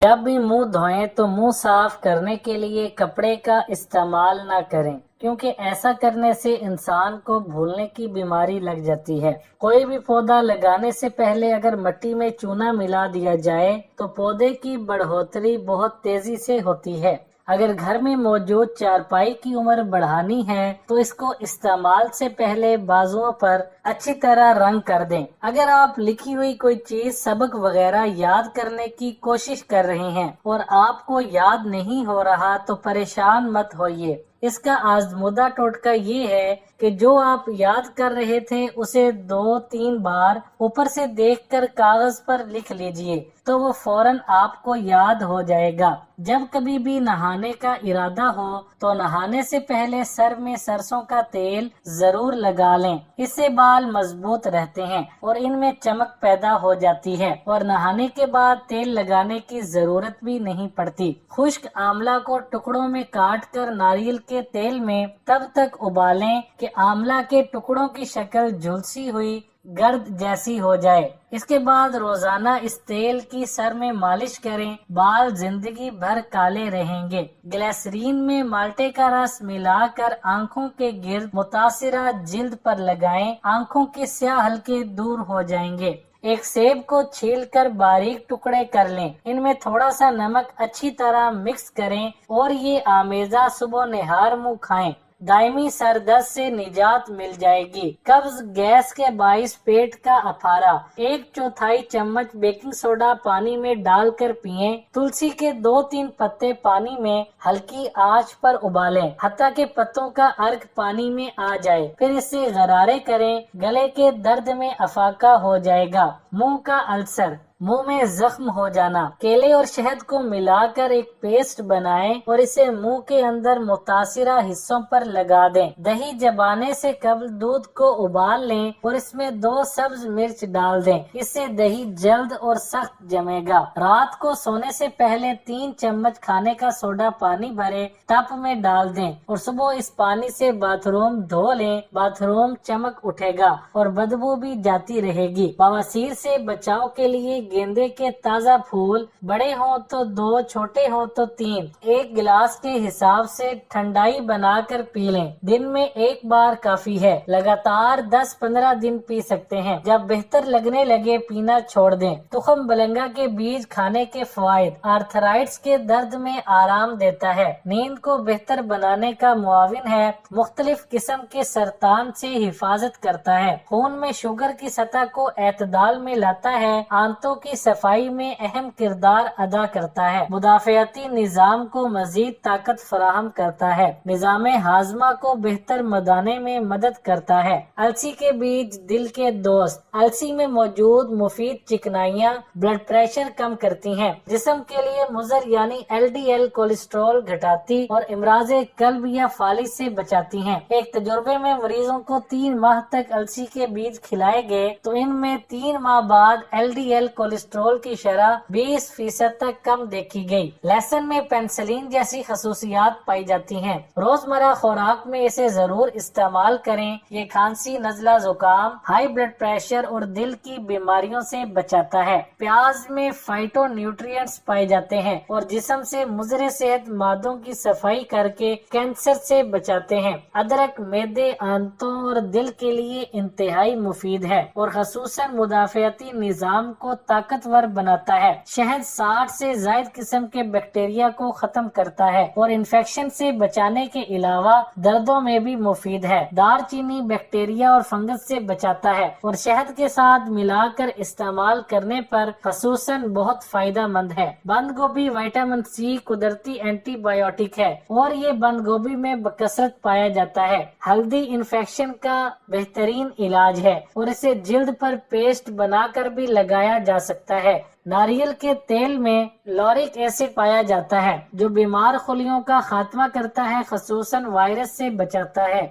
جب بھی منہ دھوئیں تو منہ صاف کرنے کے لیے کپڑے کا استعمال نہ کریں، کیونکہ ایسا کرنے سے انسان کو بھولنے کی بیماری لگ جاتی ہے۔ کوئی بھی پودا لگانے سے پہلے اگر مٹی میں چونا ملا دیا جائے تو پودے کی بڑھوتری بہت تیزی سے ہوتی ہے۔ اگر گھر میں موجود چارپائی کی عمر بڑھانی ہے تو اس کو استعمال سے پہلے بازوؤں پر اچھی طرح رنگ کر دیں۔ اگر آپ لکھی ہوئی کوئی چیز، سبق وغیرہ یاد کرنے کی کوشش کر رہے ہیں اور آپ کو یاد نہیں ہو رہا تو پریشان مت ہوئیے۔ اس کا آزمودہ ٹوٹکا یہ ہے کہ جو آپ یاد کر رہے تھے اسے 2-3 بار اوپر سے دیکھ کر کاغذ پر لکھ لیجئے تو وہ فوراً آپ کو یاد ہو جائے گا۔ جب کبھی بھی نہانے کا ارادہ ہو تو نہانے سے پہلے سر میں سرسوں کا تیل ضرور لگا لیں، اس سے بال مضبوط رہتے ہیں اور ان میں چمک پیدا ہو جاتی ہے، اور نہانے کے بعد تیل لگانے کی ضرورت بھی نہیں پڑتی۔ خشک آملہ کو ٹکڑوں میں کاٹ کر ناریل کے تیل میں تب تک ابالیں کہ آملہ کے ٹکڑوں کی شکل جھلسی ہوئی گرد جیسی ہو جائے۔ اس کے بعد روزانہ اس تیل کی سر میں مالش کریں، بال زندگی بھر کالے رہیں گے۔ گلیسرین میں مالٹے کا رس ملا کر آنکھوں کے گرد متاثرہ جلد پر لگائیں، آنکھوں کے سیاہ حلقے دور ہو جائیں گے۔ ایک سیب کو چھیل کر باریک ٹکڑے کر لیں، ان میں تھوڑا سا نمک اچھی طرح مکس کریں اور یہ آمیزہ صبح نہار منہ کھائیں، دائمی سر درد سے نجات مل جائے گی۔ قبض گیس کے باعث پیٹ کا افارہ، 1/4 چمچ بیکنگ سوڈا پانی میں ڈال کر پئیں۔ تلسی کے 2-3 پتے پانی میں ہلکی آنچ پر ابالیں حتیٰ کہ پتوں کا عرق پانی میں آ جائے، پھر اس سے غرارے کریں، گلے کے درد میں افاقہ ہو جائے گا۔ منہ کا السر، منہ میں زخم ہو جانا، کیلے اور شہد کو ملا کر ایک پیسٹ بنائیں اور اسے منہ کے اندر متاثرہ حصوں پر لگا دیں۔ دہی جمانے سے قبل دودھ کو ابال لیں اور اس میں 2 سبز مرچ ڈال دیں، اس سے دہی جلد اور سخت جمے گا۔ رات کو سونے سے پہلے 3 چمچ کھانے کا سوڈا پانی بھرے ٹب میں ڈال دیں اور صبح اس پانی سے باتھ روم دھو لیں، باتھ روم چمک اٹھے گا اور بدبو بھی جاتی رہے گی۔ بواسیر سے بچاؤ کے لیے گیندے کے تازہ پھول، بڑے ہوں تو 2، چھوٹے ہوں تو 3، 1 گلاس کے حساب سے ٹھنڈائی بنا کر پی لیں، دن میں 1 بار کافی ہے۔ لگاتار 10-15 دن پی سکتے ہیں، جب بہتر لگنے لگے پینا چھوڑ دیں۔ تخم بلنگا کے بیج کھانے کے فوائد: آرتھرائٹس کے درد میں آرام دیتا ہے، نیند کو بہتر بنانے کا معاون ہے، مختلف قسم کے سرطان سے حفاظت کرتا ہے، خون میں شوگر کی سطح کو اعتدال میں لاتا ہے، آنتوں کی صفائی میں اہم کردار ادا کرتا ہے، مدافعتی نظام کو مزید طاقت فراہم کرتا ہے، نظام ہاضمہ کو بہتر بنانے میں مدد کرتا ہے۔ السی کے بیج دل کے دوست، السی میں موجود مفید چکنائیاں بلڈ پریشر کم کرتی ہیں، جسم کے لیے مضر یعنی LDL کولیسٹرول گھٹاتی اور امراض قلب یا فالج سے بچاتی ہیں۔ ایک تجربے میں مریضوں کو 3 ماہ تک السی کے بیج کھلائے گئے تو ان میں 3 ماہ بعد LDL کولیسٹرول کی شرح 20% تک کم دیکھی گئی۔ لہسن میں پینسلین جیسی خصوصیات پائی جاتی ہیں، روزمرہ خوراک میں اسے ضرور استعمال کریں، یہ کھانسی، نزلہ، زکام، ہائی بلڈ پریشر اور دل کی بیماریوں سے بچاتا ہے۔ پیاز میں فائٹو نیوٹرینٹس پائے جاتے ہیں اور جسم سے مضر صحت مادوں کی صفائی کر کے کینسر سے بچاتے ہیں۔ ادرک معدے، آنتوں اور دل کے لیے انتہائی مفید ہے اور خصوصاً مدافعتی نظام کو طاقتور بناتا ہے۔ شہد 60 سے زائد قسم کے بیکٹیریا کو ختم کرتا ہے اور انفیکشن سے بچانے کے علاوہ دردوں میں بھی مفید ہے۔ دار چینی بیکٹیریا اور فنگس سے بچاتا ہے اور شہد کے ساتھ ملا کر استعمال کرنے پر خصوصاً بہت فائدہ مند ہے۔ بند گوبھی وٹامن سی قدرتی اینٹی بایوٹک ہے اور یہ بند گوبھی میں بکثرت پایا جاتا ہے۔ ہلدی انفیکشن کا بہترین علاج ہے اور اسے جلد پر پیسٹ بنا کر بھی لگایا جا سکتا ہے۔ ناریل کے تیل میں لورک ایسڈ پایا جاتا ہے جو بیمار خلیوں کا خاتمہ کرتا ہے، خصوصاً وائرس سے بچاتا ہے۔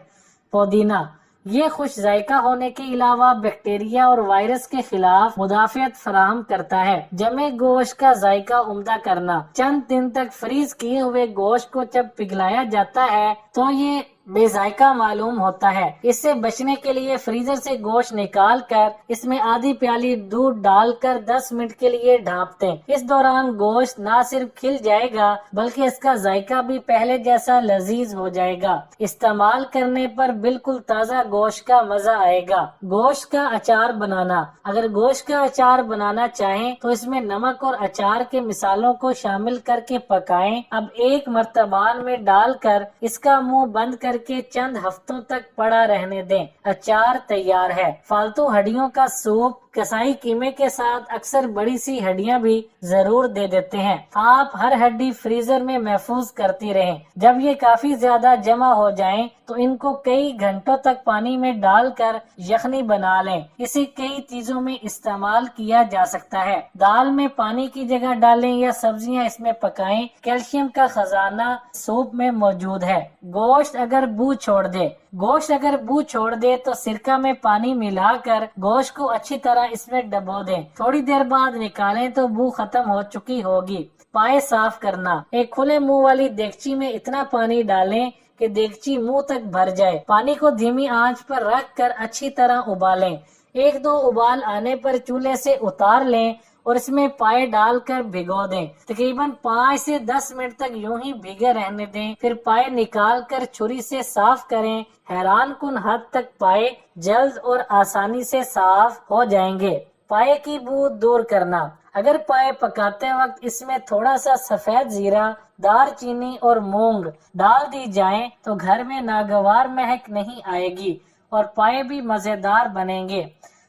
پودینہ، یہ خوش ذائقہ ہونے کے علاوہ بیکٹیریا اور وائرس کے خلاف مدافعت فراہم کرتا ہے۔ جمے گوشت کا ذائقہ عمدہ کرنا، چند دن تک فریز کیے ہوئے گوشت کو جب پگھلایا جاتا ہے تو یہ بے ذائقہ معلوم ہوتا ہے۔ اس سے بچنے کے لیے فریزر سے گوشت نکال کر اس میں آدھی پیالی دودھ ڈال کر 10 منٹ کے لیے ڈھانپ دیں۔ اس دوران گوشت نہ صرف کھل جائے گا بلکہ اس کا ذائقہ بھی پہلے جیسا لذیذ ہو جائے گا۔ استعمال کرنے پر بالکل تازہ گوشت کا مزہ آئے گا۔ گوشت کا اچار بنانا۔ اگر گوشت کا اچار بنانا چاہیں تو اس میں نمک اور اچار کے مسالوں کو شامل کر کے پکائیں۔ اب ایک مرتبان میں ڈال کر اس کا منہ بند کر کے چند ہفتوں تک پڑا رہنے دیں۔ اچار تیار ہے۔ فالتو ہڈیوں کا سوپ۔ کسائی قیمے کے ساتھ اکثر بڑی سی ہڈیاں بھی ضرور دے دیتے ہیں۔ آپ ہر ہڈی فریزر میں محفوظ کرتی رہیں۔ جب یہ کافی زیادہ جمع ہو جائیں تو ان کو کئی گھنٹوں تک پانی میں ڈال کر یخنی بنا لیں۔ اسے کئی چیزوں میں استعمال کیا جا سکتا ہے۔ دال میں پانی کی جگہ ڈالیں یا سبزیاں اس میں پکائیں۔ کیلشیم کا خزانہ سوپ میں موجود ہے۔ گوشت اگر بو چھوڑ دے۔ گوشت اگر بو چھوڑ دے تو سرکہ میں پانی ملا کر گوشت کو اچھی طرح اس میں ڈبو دیں۔ تھوڑی دیر بعد نکالیں تو بو ختم ہو چکی ہوگی۔ پائے صاف کرنا۔ ایک کھلے منہ والی دیگچی میں اتنا پانی ڈالیں کہ دیگچی منہ تک بھر جائے۔ پانی کو دھیمی آنچ پر رکھ کر اچھی طرح ابالیں۔ 1-2 ابال آنے پر چولہے سے اتار لیں اور اس میں پائے ڈال کر بھگو دیں۔ تقریباً 5 سے 10 منٹ تک یوں ہی بھیگے رہنے دیں۔ پھر پائے نکال کر چھری سے صاف کریں۔ حیران کن حد تک پائے جلد اور آسانی سے صاف ہو جائیں گے۔ پائے کی بو دور کرنا۔ اگر پائے پکاتے وقت اس میں تھوڑا سا سفید زیرہ، دار چینی اور مونگ ڈال دی جائیں تو گھر میں ناگوار مہک نہیں آئے گی اور پائے بھی مزیدار بنیں گے۔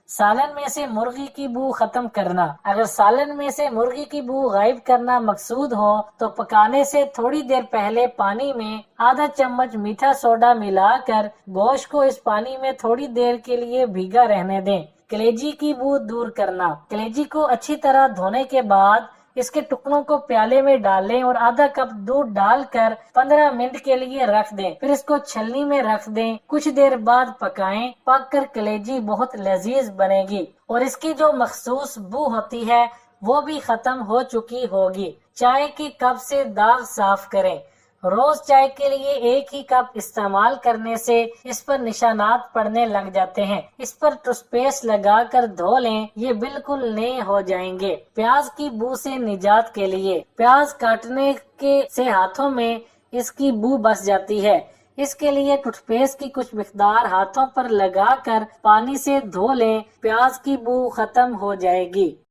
سالن میں سے مرغی کی بو ختم کرنا۔ اگر سالن میں سے مرغی کی بو غائب کرنا مقصود ہو تو پکانے سے تھوڑی دیر پہلے پانی میں آدھا چمچ میٹھا سوڈا ملا کر گوشت کو اس پانی میں تھوڑی دیر کے لیے بھیگا رہنے دیں۔ کلیجی کی بو دور کرنا۔ کلیجی کو اچھی طرح دھونے کے بعد اس کے ٹکڑوں کو پیالے میں ڈالیں اور آدھا کپ دودھ ڈال کر 15 منٹ کے لیے رکھ دیں۔ پھر اس کو چھلنی میں رکھ دیں۔ کچھ دیر بعد پکائیں۔ پک کر کلیجی بہت لذیذ بنے گی اور اس کی جو مخصوص بو ہوتی ہے وہ بھی ختم ہو چکی ہوگی۔ چائے کے کپ سے داغ صاف کریں۔ روز چائے کے لیے ایک ہی کپ استعمال کرنے سے اس پر نشانات پڑنے لگ جاتے ہیں۔ اس پر ٹوتھ پیسٹ لگا کر دھو لیں، یہ بالکل نئے ہو جائیں گے۔ پیاز کی بو سے نجات کے لیے۔ پیاز کاٹنے سے ہاتھوں میں اس کی بو بس جاتی ہے۔ اس کے لیے ٹوتھ پیسٹ کی کچھ مقدار ہاتھوں پر لگا کر پانی سے دھو لیں، پیاز کی بو ختم ہو جائے گی۔